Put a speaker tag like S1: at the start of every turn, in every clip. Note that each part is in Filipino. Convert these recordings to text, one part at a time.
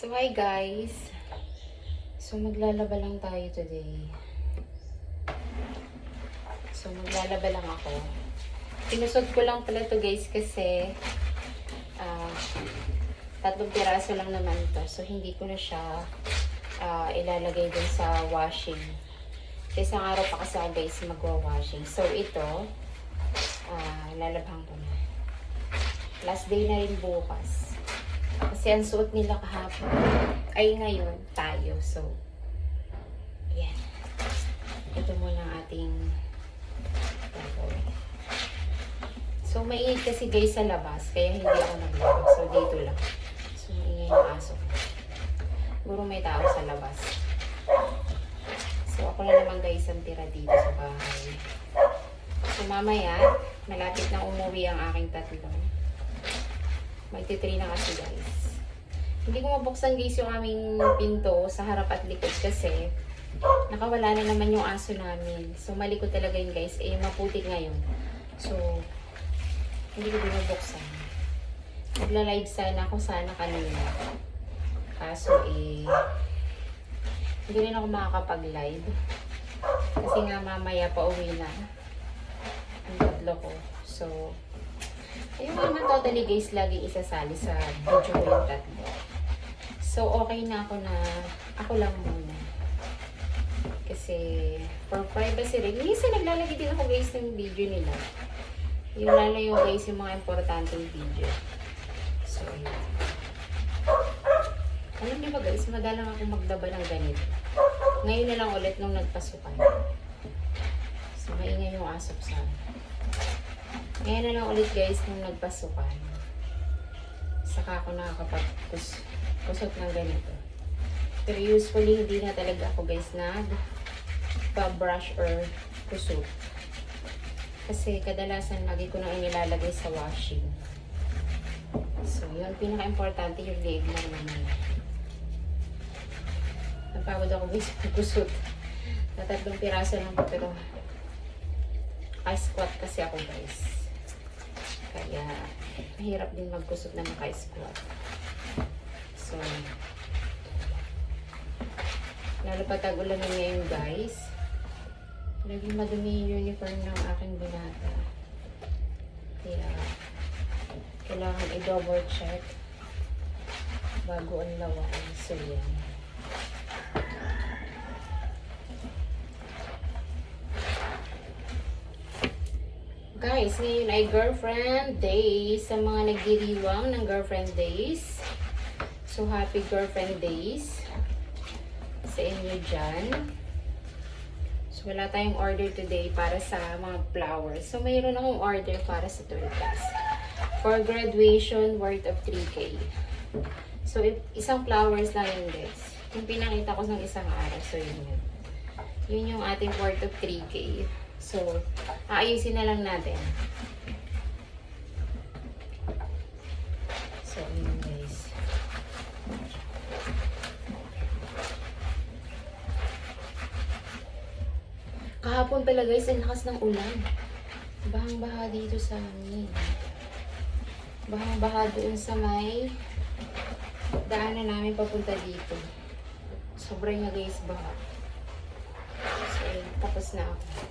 S1: So, hi guys. So, maglalaba lang tayo today. So, maglalaba lang ako. Pinusot ko lang pala to guys kasi ah, 3 piraso lang naman to. So, hindi ko na siya ilalagay dun sa washing. So, isang araw pa kasi ako guys magwa-washing. So, ito lalabhan ko na. Last day na rin bukas. Kasi ang suot nila kahapon ay ngayon tayo. So, yan. Ito muna ang ating gagawin. So, mainit kasi guys sa labas. Kaya hindi ako naglabas. So, dito lang. So, maingay yung aso. Siguro may tao sa labas. So, ako na naman guys ang tira dito sa bahay. So, mamaya, malapit na umuwi ang aking tatlo. Magti-3 na kasi guys. Hindi ko mabuksan guys yung aming pinto sa harap at likod kasi nakawala na naman yung aso namin. So malikot talaga yun guys. Eh maputik ngayon. So hindi ko binubuksan. Magla-live sana ako kanina. Kaso hindi rin ako makakapag-live. Kasi nga mamaya pa uwi na ang tatlo ko. So ayun naman totally guys, lagi isasali sa video ko yung tatlo. So, okay na ako na ako lang muna. Kasi, for privacy rin. Minsan naglalagay din ako guys ng video nila. Yung lalo yung guys yung mga importanteng video. So, yun. Alam niyo ba guys, madalang ako magdaba ng ganito. Ngayon na lang ulit nung nagpasukan. So, maingay yung asap sa ngayon na lang ulit guys nung nagpasukan. Saka ako nakakapag-kusot ng ganito. Pero usually hindi na talaga ako guys nag-brush or kusot. Kasi kadalasan lagi ko nang inilalagay sa washing. So yun, pinaka-importante yung leg lang naman. Napagod ako guys pag-kusot. Na 3 piraso lang ko pero squat kasi ako guys. Kaya, mahirap din magkusot na naka-squat. So, lalo pa tag-ulamin ngayon guys. Laging madumi yung uniform ng aking binata. Kaya, kailangan i-double check bago ang lawakan. So, yan. Guys, ngayon ay girlfriend days. Sa mga nagdiriwang ng girlfriend days. So, happy girlfriend days sa inyo dyan. So, wala tayong order today para sa mga flowers. So, mayroon akong order para sa turquoise. For graduation, worth of 3K. So, isang flowers lang yun guys. Yung pinakita ko ng isang araw. So, yun yun. Yun yung ating worth of 3K. So, aayusin na lang natin. So, yun guys. Kahapon pala guys, ang lakas ng ulan. Bahang-baha dito sa amin. Bahang-baha doon sa may daanan namin papunta dito. Sobrang nga guys, baha. So, yun, tapos na ako.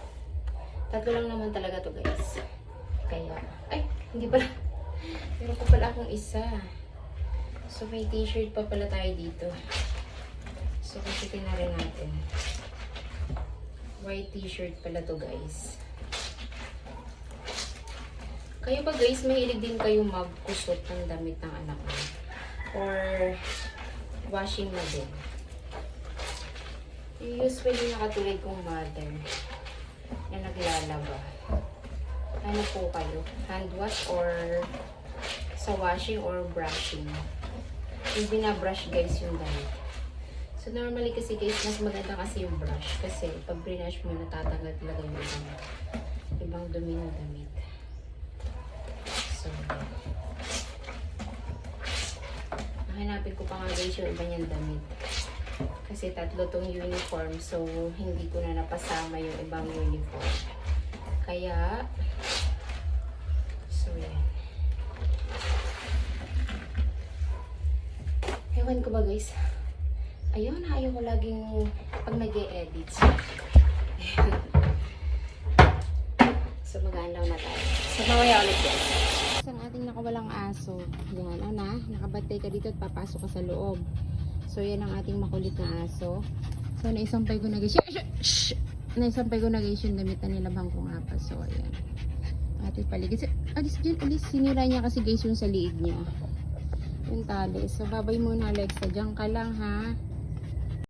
S1: 3 lang naman talaga to guys. Kaya, ay, hindi pala. Meron pa pala akong isa. So, may t-shirt pa pala tayo dito. So, kusitin na rin natin. White t-shirt pala to guys. Kayo ba guys, mahilig din kayo magkusot ng damit ng anak mo? Or washing na din? Usually nakatulad kong mother na naglalaba. Ano po kayo? Hand wash or sa washing or brushing? Yung binabrush guys yung damit. So normally kasi guys, mas maganda kasi yung brush. Kasi pag brush mo, natatanggal talaga yung ibang dumi ng damit. So, hanapin ko pa nga guys yung iba niyang damit. Kasi 3 tong uniform. So, hindi ko na napasama yung ibang uniform. Kaya, so yan. Ewan ko ba guys? Ayun, ayaw ko laging pag nag-e-edit. So magaan lang na tayo. So mamaya ulit guys. Ang ating nakawalang aso. Yan, nakabatay ka dito at papasok ka sa loob. So yan ang ating makulit na aso. So naisampay ko na guys. Shh! Naisampay ko na guys yung damit na nilabang kong apas. So ayan. Ating paligid. Alis dyan, alis. Sinira niya kasi guys yung sa liig niya. Yung tali. So babay muna Alexa. Diyan ka lang ha.